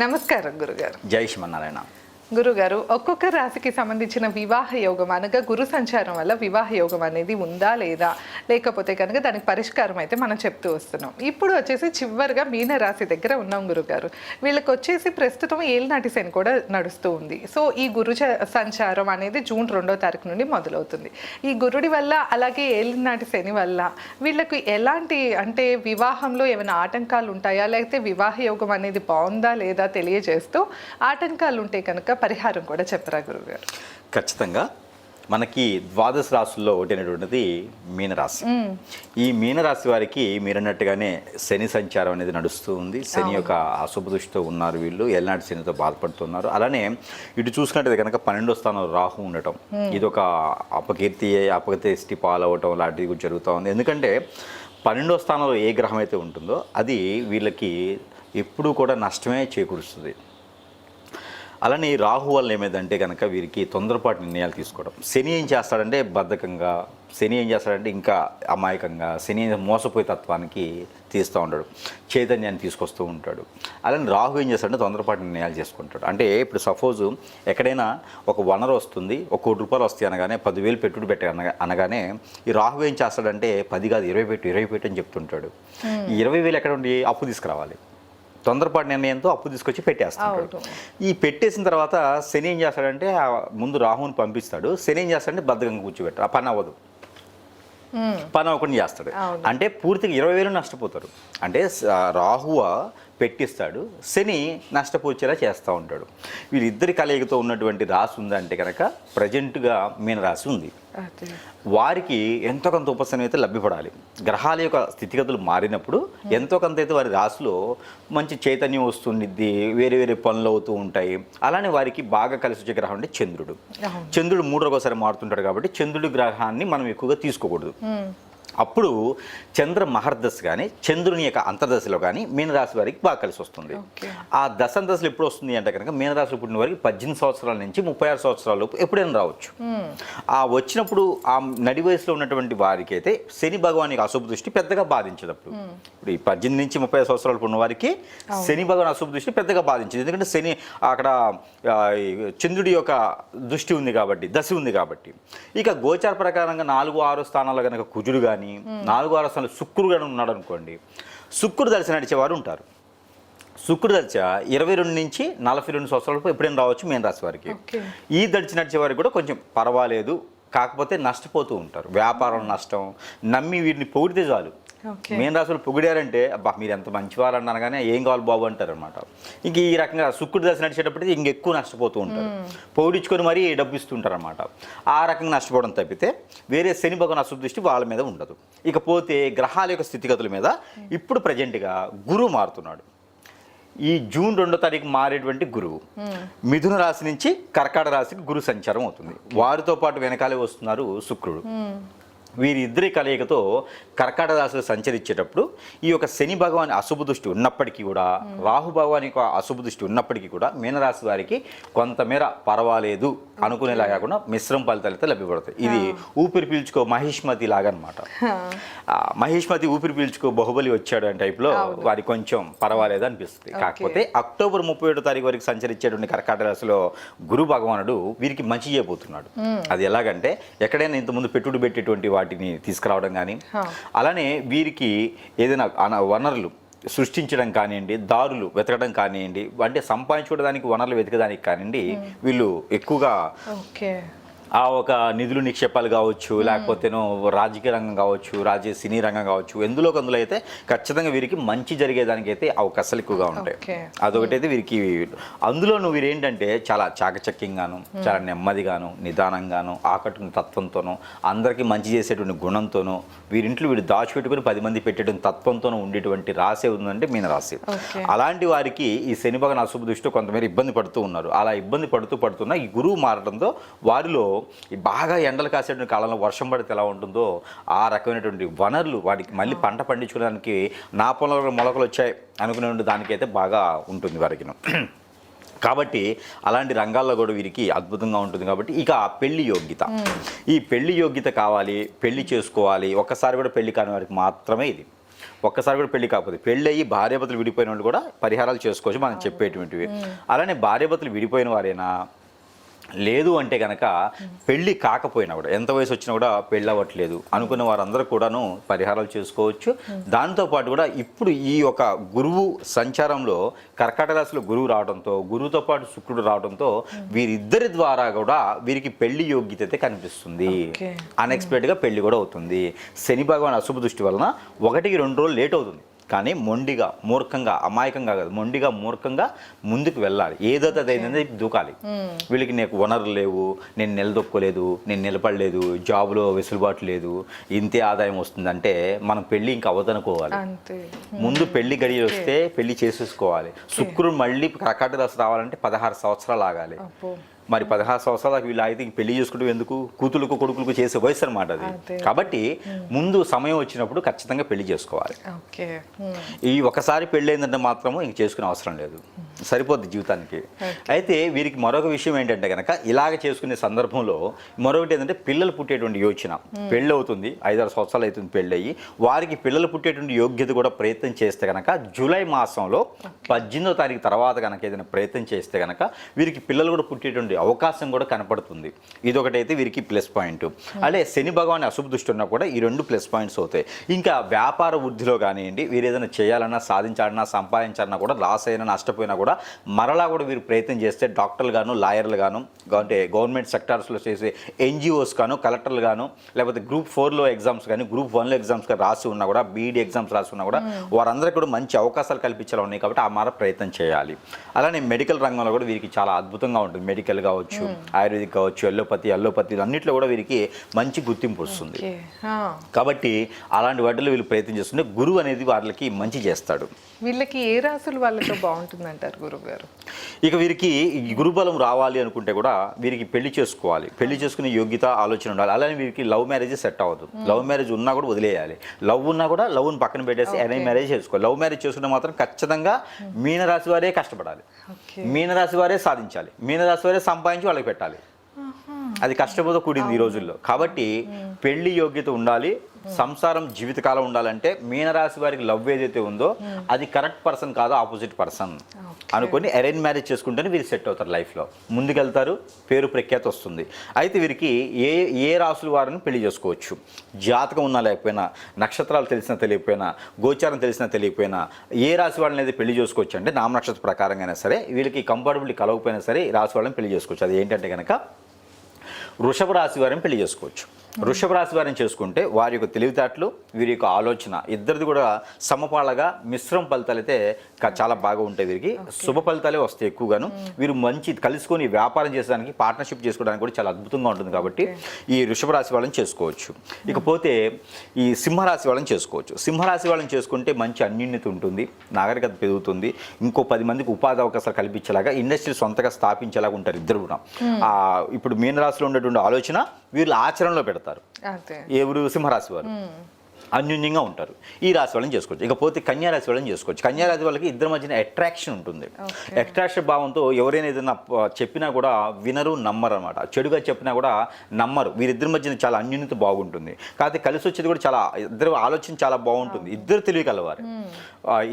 నమస్కారం గురుగారు. జై శ్రీమన్నారాయణ. గురుగారు, ఒక్కొక్క రాశికి సంబంధించిన వివాహ యోగం అనగా గురు సంచారం వల్ల వివాహ యోగం అనేది ఉందా లేదా, లేకపోతే కనుక దానికి పరిష్కారం అయితే మనం చెప్తూ వస్తున్నాం. ఇప్పుడు వచ్చేసి చివరిగా మీన రాశి దగ్గర ఉన్నాం గురుగారు. వీళ్ళకి వచ్చేసి ప్రస్తుతం ఏలినాటి శని కూడా నడుస్తూ ఉంది. సో ఈ గురు సంచారం అనేది జూన్ 2వ తారీఖు నుండి మొదలవుతుంది. ఈ గురుడి వల్ల అలాగే ఏలినాటి శని వల్ల వీళ్ళకు ఎలాంటి అంటే వివాహంలో ఏమైనా ఆటంకాలు ఉంటాయా, లేకపోతే వివాహ యోగం అనేది బాగుందా లేదా తెలియజేస్తూ ఆటంకాలు ఉంటే కనుక పరిహారం కూడా చెప్పరా గురుగారు? ఖచ్చితంగా మనకి ద్వాదశ రాశుల్లో ఒకటైనటువంటిది మీనరాశి. ఈ మీనరాశి వారికి మీరన్నట్టుగానే శని సంచారం అనేది నడుస్తూ ఉంది. శని యొక్క అశుభ దృష్టితో ఉన్నారు, వీళ్ళు ఎల్నాటి శనితో బాధపడుతున్నారు. అలానే ఇటు చూసుకున్నట్టు కనుక 12వ స్థానంలో రాహు ఉండటం, ఇది ఒక అపకీర్తి పాలవటం లాంటివి జరుగుతూ ఉంది. ఎందుకంటే 12వ స్థానంలో ఏ గ్రహం అయితే ఉంటుందో అది వీళ్ళకి ఎప్పుడూ కూడా నష్టమే చేకూరుస్తుంది. అలానే రాహు వల్ల ఏమైందంటే కనుక వీరికి తొందరపాటు నిర్ణయాలు తీసుకోవడం. శని ఏం చేస్తాడంటే బద్ధకంగా, శని ఏం చేస్తాడంటే ఇంకా అమాయకంగా, శని మోసపోయే తత్వానికి తీస్తూ ఉంటాడు, చైతన్యాన్ని తీసుకొస్తూ ఉంటాడు. అలానే రాహు ఏం చేస్తాడంటే తొందరపాటు నిర్ణయాలు చేసుకుంటాడు. అంటే ఇప్పుడు సపోజు ఎక్కడైనా ఒక వనరు వస్తుంది, ఒక ₹1 కోటి వస్తాయి అనగానే 10,000 పెట్టుబడి పెట్టే అనగానే ఈ రాహు ఏం చేస్తాడంటే 10 కాదు 20 పెట్టు అని చెప్తుంటాడు. ఈ 20,000 ఎక్కడ ఉండి అప్పు తీసుకురావాలి, తొందరపాటు నిర్ణయంతో అప్పు తీసుకొచ్చి పెట్టేస్తాడు. ఈ పెట్టేసిన తర్వాత శని ఏం చేస్తాడంటే ముందు రాహుని పంపిస్తాడు. శని ఏం చేస్తాడంటే బద్ధకంగా కూర్చోబెట్టాడు, ఆ పని అవ్వదు, పని అవ్వకుండా చేస్తాడు. అంటే పూర్తిగా 20,000 నష్టపోతారు. అంటే రాహువ పెట్టిస్తాడు, శని నష్టపోచేలా చేస్తూ ఉంటాడు. వీళ్ళిద్దరి కలయికతో ఉన్నటువంటి రాశి ఉందంటే కనుక ప్రజెంట్గా మీనరాశి ఉంది. వారికి ఎంతో కొంత ఉపశమనం అయితే లభ్యపడాలి. గ్రహాల యొక్క స్థితిగతులు మారినప్పుడు ఎంతో కొంత అయితే వారి రాశిలో మంచి చైతన్యం వస్తుంది, వేరే వేరే పనులు అవుతూ ఉంటాయి. అలానే వారికి బాగా కలిసి వచ్చే గ్రహం అంటే చంద్రుడు. చంద్రుడు 3 రోజుకోసారి మారుతుంటాడు కాబట్టి చంద్రుడి గ్రహాన్ని మనం ఎక్కువగా తీసుకోకూడదు. అప్పుడు చంద్ర మహర్దశ కానీ చంద్రుని యొక్క అంతర్దశలో కానీ మీనరాశి వారికి బాగా కలిసి వస్తుంది. ఆ దశందశలు ఎప్పుడు వస్తుంది అంటే కనుక మీనరాశిలో పుట్టిన వారికి 18 సంవత్సరాల నుంచి 36 సంవత్సరాల లోపు ఎప్పుడైనా రావచ్చు. ఆ వచ్చినప్పుడు ఆ నడి వయసులో ఉన్నటువంటి వారికి అయితే శని భగవాన్ యొక్క అశుభ దృష్టి పెద్దగా బాధించదు. ఇప్పుడు ఈ 18 నుంచి 35 సంవత్సరాలు ఉన్న వారికి శని భగవాన్ అశుభ దృష్టి పెద్దగా బాధించదు. ఎందుకంటే శని అక్కడ చంద్రుడి యొక్క దృష్టి ఉంది కాబట్టి, దశ ఉంది కాబట్టి. ఇక గోచార ప్రకారంగా 4, 6 స్థానాల్లో కనుక కుజుడు కానీ 4, 6 స్థానాలు శుక్రుడు కానీ ఉన్నాడు అనుకోండి, శుక్రుడు దర్శనం నడిచేవారు ఉంటారు. శుక్రుడు దర్శ 22 నుంచి 42 సంవత్సరాలకు ఎప్పుడైనా రావచ్చు మీన రాశి వారికి. ఈ దర్శనం నడిచేవారికి కూడా కొంచెం పర్వాలేదు, కాకపోతే నష్టపోతూ ఉంటారు. వ్యాపారం నష్టం, నమ్మి వీరిని పొగిడితే చాలు. మీన రాశులు పొగిడారంటే అబ్బా మీరు ఎంత మంచివారు అనగానే ఏం కావాలి బాబు అంటారు అనమాట. ఇంక ఈ రకంగా శుక్రుడు దశ నడిచేటప్పటికి ఇంకెక్కువ నష్టపోతూ ఉంటారు, పొగిడించుకొని మరీ డబ్బు ఇస్తుంటారు అనమాట. ఆ రకంగా నష్టపోవడం తప్పితే వేరే శని భగవాన్ అశుభ దృష్టి వాళ్ళ మీద ఉండదు. ఇకపోతే గ్రహాల యొక్క స్థితిగతుల మీద ఇప్పుడు ప్రజెంట్గా గురువు మారుతున్నాడు. ఈ జూన్ 2వ తారీఖు మారేటువంటి గురువు మిథున రాశి నుంచి కర్కాటక రాశికి గురు సంచారం అవుతుంది. వారితో పాటు వెనకాలే వస్తున్నారు శుక్రుడు. వీరిద్దరి కలయికతో కర్కాటక రాశిలో సంచరించేటప్పుడు ఈ యొక్క శని భగవాన్ అశుభ దృష్టి ఉన్నప్పటికీ కూడా, రాహు భగవాన్ యొక్క అశుభ దృష్టి ఉన్నప్పటికీ కూడా మీనరాశి వారికి కొంతమేర పర్వాలేదు అనుకునేలా కాకుండా మిశ్రమ ఫలితాలు అయితే లభ్యపడతాయి. ఇది ఊపిరి పీల్చుకో మహిష్మతి లాగా అనమాట. మహిష్మతి ఊపిరి పీల్చుకో బాహుబలి వచ్చాడు అని టైప్లో వారికి కొంచెం పర్వాలేదు అనిపిస్తుంది. కాకపోతే అక్టోబర్ 31వ తారీఖు వరకు సంచరించేటువంటి కర్కాటక రాశిలో గురు భగవానుడు వీరికి మంచి చేయబోతున్నాడు. అది ఎలాగంటే ఎక్కడైనా ఇంతకుముందు పెట్టుబడి పెట్టేటువంటి వాటిని తీసుకురావడం కానీ, అలానే వీరికి ఏదైనా వనరులు సృష్టించడం కానివ్వండి, దారులు వెతకడం కానివ్వండి, అంటే సంపాదించుకోవడానికి వనరులు వెతకడానికి కానివ్వండి, వీళ్ళు ఎక్కువగా ఆ ఒక నిధులు నిక్షేపాలు కావచ్చు, లేకపోతేనో రాజకీయ రంగం కావచ్చు, సినీ రంగం కావచ్చు, అందులో అయితే ఖచ్చితంగా వీరికి మంచి జరిగేదానికి అయితే అవకాశాలు ఎక్కువగా ఉంటాయి. అదొకటైతే వీరికి అందులోనూ వీరు ఏంటంటే చాలా చాకచక్యంగాను, చాలా నెమ్మదిగాను, నిదానంగాను, ఆకట్టుకునే తత్వంతోనూ, అందరికీ మంచి చేసేటువంటి గుణంతోనూ, వీరింట్లో వీడు దాచిపెట్టుకుని 10 మంది పెట్టేటువంటి తత్వంతోనూ ఉండేటువంటి రాశి ఉందంటే మీనరాశి. అలాంటి వారికి ఈ శని భగవాన్ అశుభ దృష్టితో కొంతమేర ఇబ్బంది పడుతూ ఉన్నారు. అలా ఇబ్బంది పడుతున్న ఈ గురువు మారడంతో వారిలో బాగా ఎండలు కాసేటువంటి కాలంలో వర్షం పడితే ఎలా ఉంటుందో ఆ రకమైనటువంటి వనరులు వాటికి మళ్ళీ పంట పండించుకోవడానికి నా పొలంలో మొలకలు వచ్చాయి అనుకునే దానికైతే బాగా ఉంటుంది వారికి. కాబట్టి అలాంటి రంగాల్లో కూడా వీరికి అద్భుతంగా ఉంటుంది. కాబట్టి ఇక పెళ్లి యోగ్యత, ఈ పెళ్లి యోగ్యత కావాలి, పెళ్లి చేసుకోవాలి, ఒక్కసారి కూడా పెళ్లి కాని వారికి మాత్రమే ఇది. ఒక్కసారి కూడా పెళ్లి కాకపోతే పెళ్ళి అయ్యి భార్యాభర్తలు విడిపోయిన వాళ్ళు కూడా పరిహారాలు చేసుకోవచ్చు మనం చెప్పేటువంటివి. అలానే భార్యాభర్తలు విడిపోయిన వారైనా లేదు అంటే కనుక పెళ్ళి కాకపోయినా కూడా ఎంత వయసు వచ్చినా కూడా పెళ్ళి అవ్వట్లేదు అనుకున్న వారందరూ కూడాను పరిహారాలు చేసుకోవచ్చు. దాంతోపాటు కూడా ఇప్పుడు ఈ యొక్క గురువు సంచారంలో కర్కాటక రాశిలో గురువు రావడంతో, గురువుతో పాటు శుక్రుడు రావడంతో వీరిద్దరి ద్వారా కూడా వీరికి పెళ్లి యోగ్యత అయితే కనిపిస్తుంది. అన్ఎక్స్పెక్టెడ్గా పెళ్లి కూడా అవుతుంది. శని భగవాన్ అశుభ దృష్టి వలన 1-2 రోజులు లేట్ అవుతుంది. కానీ మొండిగా మూర్ఖంగా అమాయకంగా కాదు, మొండిగా మూర్ఖంగా ముందుకు వెళ్ళాలి. ఏదైతే అదైందని దూకాలి. వీళ్ళకి నీకు వనరులు లేవు, నేను నిలదొక్కోలేదు, నేను నిలబడలేదు, జాబులో వెసులుబాటు లేదు, ఇంతే ఆదాయం వస్తుందంటే మనం పెళ్ళి ఇంకా అవదనుకోవాలి. ముందు పెళ్లి గడియ వస్తే పెళ్లి చేసేసుకోవాలి. శుక్రుడు మళ్ళీ కర్కాటక రాశి రావాలంటే 16 సంవత్సరాలు ఆగాలి. మరి 16 సంవత్సరాలకు వీళ్ళు అయితే పెళ్లి చేసుకుంటూ ఎందుకు, కూతులకు కొడుకులకు చేసే వయసు అనమాట అది. కాబట్టి ముందు సమయం వచ్చినప్పుడు ఖచ్చితంగా పెళ్లి చేసుకోవాలి. ఈ ఒకసారి పెళ్ళి అయిందంటే మాత్రము ఇంక చేసుకునే అవసరం లేదు, సరిపోద్ది జీవితానికి. అయితే వీరికి మరొక విషయం ఏంటంటే కనుక ఇలాగ చేసుకునే సందర్భంలో మరొకటి ఏంటంటే పిల్లలు పుట్టేటువంటి యోచన. పెళ్ళి అవుతుంది, 5-6 సంవత్సరాలు అవుతుంది పెళ్ళి అయ్యి, వారికి పిల్లలు పుట్టేటువంటి యోగ్యత కూడా ప్రయత్నం చేస్తే కనుక జూలై మాసంలో 18వ తారీఖు తర్వాత కనుక ఏదైనా ప్రయత్నం చేస్తే కనుక వీరికి పిల్లలు కూడా పుట్టేటువంటి అవకాశం కూడా కనపడుతుంది. ఇదొకటైతే వీరికి ప్లస్ పాయింట్. అదే శని భగవాన్ అశుభ దృష్టి ఉన్నా కూడా ఈ 2 ప్లస్ పాయింట్స్ అవుతాయి. ఇంకా వ్యాపార వృద్ధిలో కానివ్వండి, వీరు ఏదైనా చేయాలన్నా, సాధించాలన్నా, సంపాదించాలన్నా కూడా లాస్ అయినా నష్టపోయినా కూడా మరలా కూడా వీరు ప్రయత్నం చేస్తే డాక్టర్లు గాను, లాయర్లు గాను, అంటే గవర్నమెంట్ సెక్టార్స్లో చేసే ఎన్జిఓస్ గాను, కలెక్టర్లు గాను, లేకపోతే గ్రూప్ 4లో ఎగ్జామ్స్ కానీ, గ్రూప్ 1లో ఎగ్జామ్స్ కానీ రాసి ఉన్నా కూడా, బీఈడీ ఎగ్జామ్స్ రాసి ఉన్నా కూడా వారందరికీ కూడా మంచి అవకాశాలు కల్పించాలి ఉన్నాయి. కాబట్టి ఆ మార ప్రయత్నం చేయాలి. అలానే మెడికల్ రంగంలో కూడా వీరికి చాలా అద్భుతంగా ఉంటుంది. మెడికల్ కావచ్చు, ఆయుర్వేదిక్ కావచ్చు, అల్లోపతి అన్నిట్లో కూడా వీరికి మంచి గుర్తింపు వస్తుంది. కాబట్టి అలాంటి వాటిలో వీళ్ళు ప్రయత్నం చేస్తుంటే గురువు అనేది వాళ్ళకి మంచి చేస్తాడు. వీళ్ళకి ఏ రాసులు వాళ్ళతో బాగుంటుంది అంటారు గురువు గారు? ఇక వీరికి గురుబలం రావాలి అనుకుంటే కూడా వీరికి పెళ్లి చేసుకోవాలి. పెళ్లి చేసుకునే యోగ్యత, ఆలోచన ఉండాలి. అలానే వీరికి లవ్ మ్యారేజ్ సెట్ అవ్వదు. లవ్ మ్యారేజ్ ఉన్నా కూడా వదిలేయాలి. లవ్ ఉన్నా కూడా లవ్ని పక్కన పెట్టేసి అరేంజ్ మ్యారేజ్ చేసుకోవాలి. లవ్ మ్యారేజ్ చేసుకుంటే మాత్రం ఖచ్చితంగా మీనరాశి వారే కష్టపడాలి, మీనరాశి వారే సాధించాలి, మీనరాశి వారే సంపాదించి వాళ్ళకి పెట్టాలి. అది కష్టంతో కూడింది ఈ రోజుల్లో. కాబట్టి పెళ్లి యోగ్యత ఉండాలి, సంసారం జీవితకాలం ఉండాలంటే మీనరాశి వారికి లవ్ ఏదైతే ఉందో అది కరెక్ట్ పర్సన్ కాదు, ఆపోజిట్ పర్సన్ అనుకొని అరేంజ్ మ్యారేజ్ చేసుకుంటేనే వీరు సెట్ అవుతారు, లైఫ్లో ముందుకెళ్తారు, పేరు ప్రఖ్యాతి వస్తుంది. అయితే వీరికి ఏ రాసుల వారిని పెళ్లి చేసుకోవచ్చు. జాతకం ఉన్నా లేకపోయినా, నక్షత్రాలు తెలిసినా తెలియకపోయినా, గోచారం తెలిసినా తెలియకపోయినా ఏ రాశి వాళ్ళని అయితే పెళ్లి చేసుకోవచ్చు అంటే నామ నక్షత్ర ప్రకారంగా అయినా సరే వీళ్ళకి కంఫర్టబిలిటీ కలగకపోయినా సరే ఈ రాశి వాళ్ళని పెళ్లి చేసుకోవచ్చు. అది ఏంటంటే కనుక వృషభ రాశి వారిని పెళ్లి చేసుకోవచ్చు. వృషభ రాశి వారిని చేసుకుంటే వారి యొక్క తెలివితేటలు, వీరి యొక్క ఆలోచన ఇద్దరిది కూడా సమపాళగా మిశ్రమ ఫలితాలు అయితే చాలా బాగా ఉంటాయి. వీరికి శుభ ఫలితాలే వస్తాయి ఎక్కువగాను. వీరు మంచి కలుసుకొని వ్యాపారం చేసేదానికి, పార్ట్నర్షిప్ చేసుకోవడానికి కూడా చాలా అద్భుతంగా ఉంటుంది. కాబట్టి ఈ వృషభ రాశి వాళ్ళని చేసుకోవచ్చు. ఇకపోతే ఈ సింహరాశి వాళ్ళని చేసుకోవచ్చు. సింహరాశి వాళ్ళని చేసుకుంటే మంచి అన్యోన్యత ఉంటుంది, నాగరికత పెరుగుతుంది, ఇంకో 10 మందికి ఉపాధి అవకాశాలు కల్పించేలాగా, ఇండస్ట్రీ సొంతగా స్థాపించేలాగా ఉంటారు ఇద్దరు కూడా. ఇప్పుడు మీనరాశిలో ఉండేటువంటి ఆలోచన వీళ్ళు ఆచరణలో పెడతారు. ఎవరు? సింహరాశి వారు అన్యోన్యంగా ఉంటారు. ఈ రాశి వాళ్ళని చేసుకోవచ్చు. ఇకపోతే కన్యారాశి వాళ్ళని చేసుకోవచ్చు. కన్యారాశి వాళ్ళకి ఇద్దరి మధ్యన అట్రాక్షన్ ఉంటుంది. అట్రాక్షన్ భావంతో ఎవరైనా ఏదైనా చెప్పినా కూడా వినరు, నమ్మరు అనమాట. చెడుగా చెప్పినా కూడా నమ్మరు. వీరిద్దరి మధ్యన చాలా అన్యోన్యత బాగుంటుంది. కాకపోతే కలిసి వచ్చేది కూడా చాలా, ఇద్దరు ఆలోచన చాలా బాగుంటుంది. ఇద్దరు తెలివి కలవారు.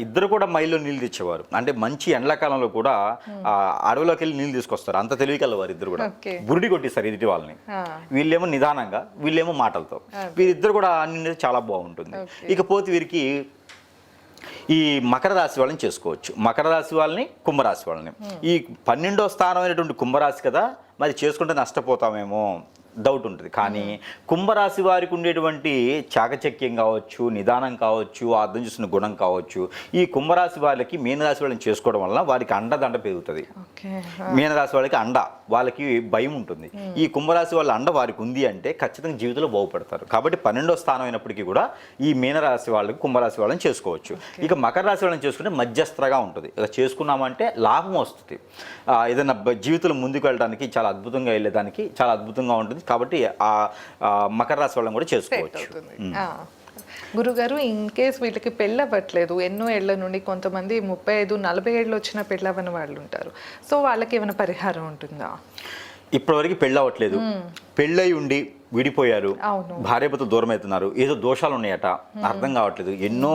ఇద్దరు కూడా మైల్లో నీళ్ళు తెచ్చేవారు. అంటే మంచి ఎండాకాలంలో కూడా అడవిలోకి వెళ్ళి నీళ్ళు తీసుకొస్తారు. అంత తెలివి కలవారు ఇద్దరు కూడా. బురుడి కొట్టిస్తారు ఎదుటి వాళ్ళని. వీళ్ళేమో నిదానంగా, వీళ్ళేమో మాటలతో. వీరిద్దరు కూడా అన్యోన్యత చాలా బాగుంటుంది. ఇకపోతే వీరికి ఈ మకర రాశి వాళ్ళని చేసుకోవచ్చు. మకర రాశి వాళ్ళని, కుంభరాశి వాళ్ళని. ఈ 12వ స్థానం అయినటువంటి కుంభరాశి కదా, మరి చేసుకుంటే నష్టపోతామేమో డౌట్ ఉంటుంది. కానీ కుంభరాశి వారికి ఉండేటువంటి చాకచక్యం కావచ్చు, నిదానం కావచ్చు, అర్థం చేసిన గుణం కావచ్చు, ఈ కుంభరాశి వాళ్ళకి మీనరాశి వాళ్ళని చేసుకోవడం వల్ల వారికి అండదండ పెరుగుతుంది. మీనరాశి వాళ్ళకి అండ, వాళ్ళకి భయం ఉంటుంది. ఈ కుంభరాశి వాళ్ళ అండ వారికి ఉంది అంటే ఖచ్చితంగా జీవితంలో బాగుపడతారు. కాబట్టి 12వ స్థానం అయినప్పటికీ కూడా ఈ మీనరాశి వాళ్ళకి, కుంభరాశి వాళ్ళని చేసుకోవచ్చు. ఇక మకర రాశి వాళ్ళని చేసుకుంటే మధ్యస్థగా ఉంటుంది. ఇక చేసుకున్నామంటే లాభం వస్తుంది. ఏదైనా జీవితంలో ముందుకు వెళ్ళడానికి, చాలా అద్భుతంగా వెళ్ళేదానికి చాలా అద్భుతంగా ఉంటుంది. కాబట్టి ఆ మకర రాశి వాళ్ళని కూడా చేసుకోవచ్చు. గురుగారు, ఇన్ కేస్ వీళ్ళకి పెళ్ళి అవ్వట్లేదు, ఎన్నో ఏళ్ల నుండి, కొంతమంది 35-40 ఏళ్ళు వచ్చిన పెళ్ళవని వాళ్ళు ఉంటారు. సో వాళ్ళకి ఏమైనా పరిహారం ఉంటుందా? ఇప్పటివరకు పెళ్ళి అవ్వట్లేదు, పెళ్ళై ఉండి విడిపోయారు, అవును. భార్యభర్తలు దూరం అవుతున్నారు, ఏదో దోషాలు ఉన్నాయట, అర్థం కావట్లేదు, ఎన్నో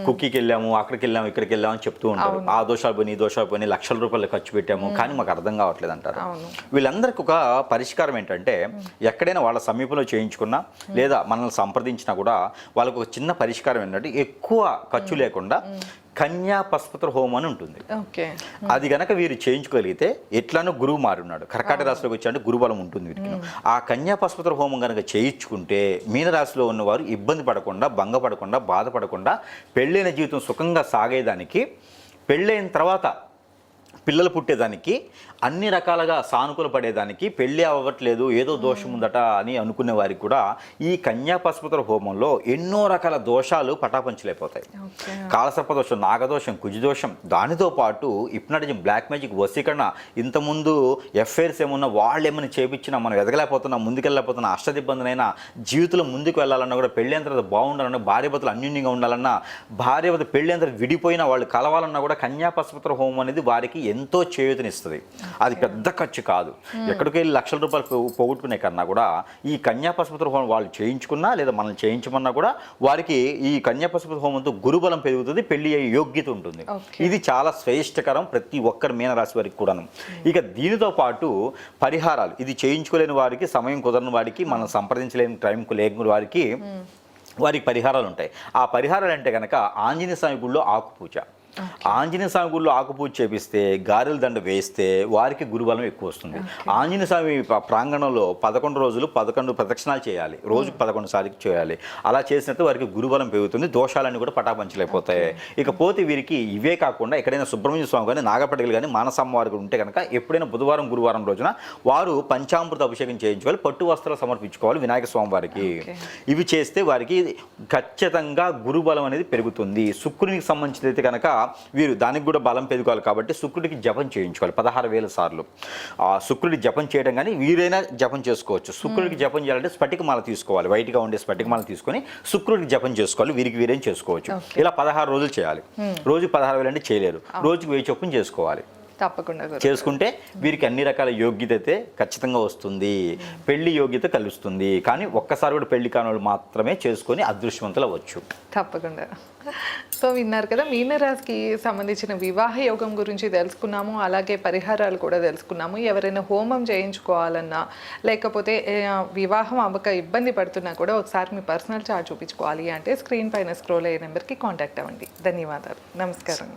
కుక్కీకి వెళ్ళాము, అక్కడికి వెళ్ళాము, ఇక్కడికి వెళ్ళాము అని చెప్తూ ఉంటారు. ఆ దోషాలు పోయి ఈ దోషాలు పోయి లక్షల రూపాయలు ఖర్చు పెట్టాము కానీ మాకు అర్థం కావట్లేదు అంటారు. వీళ్ళందరికీ ఒక పరిష్కారం ఏంటంటే ఎక్కడైనా వాళ్ళ సమీపంలో చేయించుకున్నా లేదా మనల్ని సంప్రదించినా కూడా వాళ్ళకు ఒక చిన్న పరిష్కారం ఏంటంటే ఎక్కువ ఖర్చు లేకుండా కన్యా పశుపత్ర హోమం అని ఉంటుంది. అది గనక వీరు చేయించుకోగలిగితే ఎట్లానో గురువు మారున్నాడు, కర్కాటక రాశిలోకి వచ్చాడంటే గురుబలం ఉంటుంది వీరికి. ఆ కన్యా పశుపత్ర హోమం కనుక చేయించుకుంటే మీనరాశిలో ఉన్నవారు ఇబ్బంది పడకుండా, భంగపడకుండా, బాధపడకుండా పెళ్ళైన జీవితం సుఖంగా సాగేదానికి, పెళ్ళైన తర్వాత పిల్లలు పుట్టేదానికి, అన్ని రకాలుగా సానుకూల పడేదానికి, పెళ్ళి అవ్వట్లేదు ఏదో దోషం ఉందట అని అనుకునే వారికి కూడా ఈ కన్యా పశుపత్ర హోమంలో ఎన్నో రకాల దోషాలు పటాపంచలైపోతాయి. కాలసర్పదోషం, నాగదోషం, కుజదోషం, దానితో పాటు హిప్నాటిజం, బ్లాక్ మ్యాజిక్, వశీకరణ, ఇంతకుముందు ఎఫ్ఐఆర్స్ ఏమన్నా వాళ్ళు ఏమైనా చేపించినా మనం ఎదగలేకపోతున్నాం, ముందుకెళ్ళలేకపోతున్నా, అష్టదిబ్బందులైనా, జీవితంలో ముందుకు వెళ్ళాలన్నా కూడా పెళ్ళైన తర్వాత బాగుండాలన్నా, భార్యభర్తలు అన్యోన్యంగా ఉండాలన్నా, భార్యభర్త పెళ్ళైన తర్వాత విడిపోయినా వాళ్ళు కలవాలన్నా కూడా కన్యా పశుపత్ర హోమం అనేది వారికి ఎంతో చేయూతనిస్తుంది. అది పెద్ద ఖర్చు కాదు. ఎక్కడికి వెళ్ళి లక్షల రూపాయలు పోగొట్టుకునే కన్నా కూడా ఈ కన్యా పశుపత్ర హోమం వాళ్ళు చేయించుకున్నా లేదా మనం చేయించమన్నా కూడా వారికి ఈ కన్యా పశుపత్ర హోమంతో గురుబలం పెరుగుతుంది, పెళ్లి అయ్యే యోగ్యత ఉంటుంది. ఇది చాలా శ్రేష్టకరం ప్రతి ఒక్కరి మీనరాశి వారికి కూడాను. ఇక దీనితో పాటు పరిహారాలు, ఇది చేయించుకోలేని వారికి, సమయం కుదరని వారికి, మనం సంప్రదించలేని టైంకు లేని వారికి పరిహారాలు ఉంటాయి. ఆ పరిహారాలు అంటే కనుక ఆంజనేయ స్వామి గుళ్ళో ఆకుపూజ, ఆంజనేయ స్వామి గుళ్ళో ఆకుపూజ చేపిస్తే, గారెల దండ వేస్తే వారికి గురుబలం ఎక్కువ వస్తుంది. ఆంజనేయ స్వామి ప్రాంగణంలో 11 రోజులు 11 ప్రదక్షిణాలు చేయాలి, రోజుకు 11 సార్లు చేయాలి. అలా చేసినట్టు వారికి గురుబలం పెరుగుతుంది, దోషాలన్నీ కూడా పటాపంచలేకపోతాయి. ఇకపోతే వీరికి ఇవే కాకుండా ఎక్కడైనా సుబ్రహ్మణ్య స్వామి కానీ, నాగపటగలు కానీ, మానసమ్మ వారు ఉంటే కనుక ఎప్పుడైనా బుధవారం గురువారం రోజున వారు పంచామృత అభిషేకం చేయించుకోవాలి, పట్టు వస్త్రాలు సమర్పించుకోవాలి వినాయక స్వామి వారికి. ఇవి చేస్తే వారికి ఖచ్చితంగా గురుబలం అనేది పెరుగుతుంది. శుక్రునికి సంబంధించి అయితే కనుక వీరు దానికి కూడా బలం పెరుగుకోవాలి కాబట్టి శుక్రుడికి జపం చేయించుకోవాలి 16,000 సార్లు. శుక్రుడి జపం చేయడం కానీ వీరైనా జపం చేసుకోవచ్చు. శుక్రుడికి జపం చేయాలంటే స్ఫటికమాల తీసుకోవాలి, వైట్గా ఉండే స్ఫటికమాల తీసుకొని శుక్రుడికి జపం చేసుకోవాలి, వీరేం చేసుకోవచ్చు. ఇలా 16 రోజులు చేయాలి. రోజు 16,000 అంటే చేయలేరు, రోజుకి 1000 చొప్పున చేసుకోవాలి. తప్పకుండా చేసుకుంటే వీరికి అన్ని రకాల యోగ్యత అయితే ఖచ్చితంగా వస్తుంది, పెళ్లి యోగ్యత కలుస్తుంది. కానీ ఒక్కసారి కూడా పెళ్లి కాని వాళ్ళు మాత్రమే చేసుకొని అదృష్టవంతులు అవ్వచ్చు. తప్పకుండా. సో విన్నారు కదా, మీనరాశికి సంబంధించిన వివాహ యోగం గురించి తెలుసుకున్నాము, అలాగే పరిహారాలు కూడా తెలుసుకున్నాము. ఎవరైనా హోమం చేయించుకోవాలన్నా లేకపోతే వివాహం అవ్వక ఇబ్బంది పడుతున్నా కూడా ఒకసారి మీ పర్సనల్ చార్ట్ చూపించుకోవాలి అంటే స్క్రీన్ పైన స్క్రోల్ అయ్యే నెంబర్కి కాంటాక్ట్ అవ్వండి. ధన్యవాదాలు. నమస్కారం.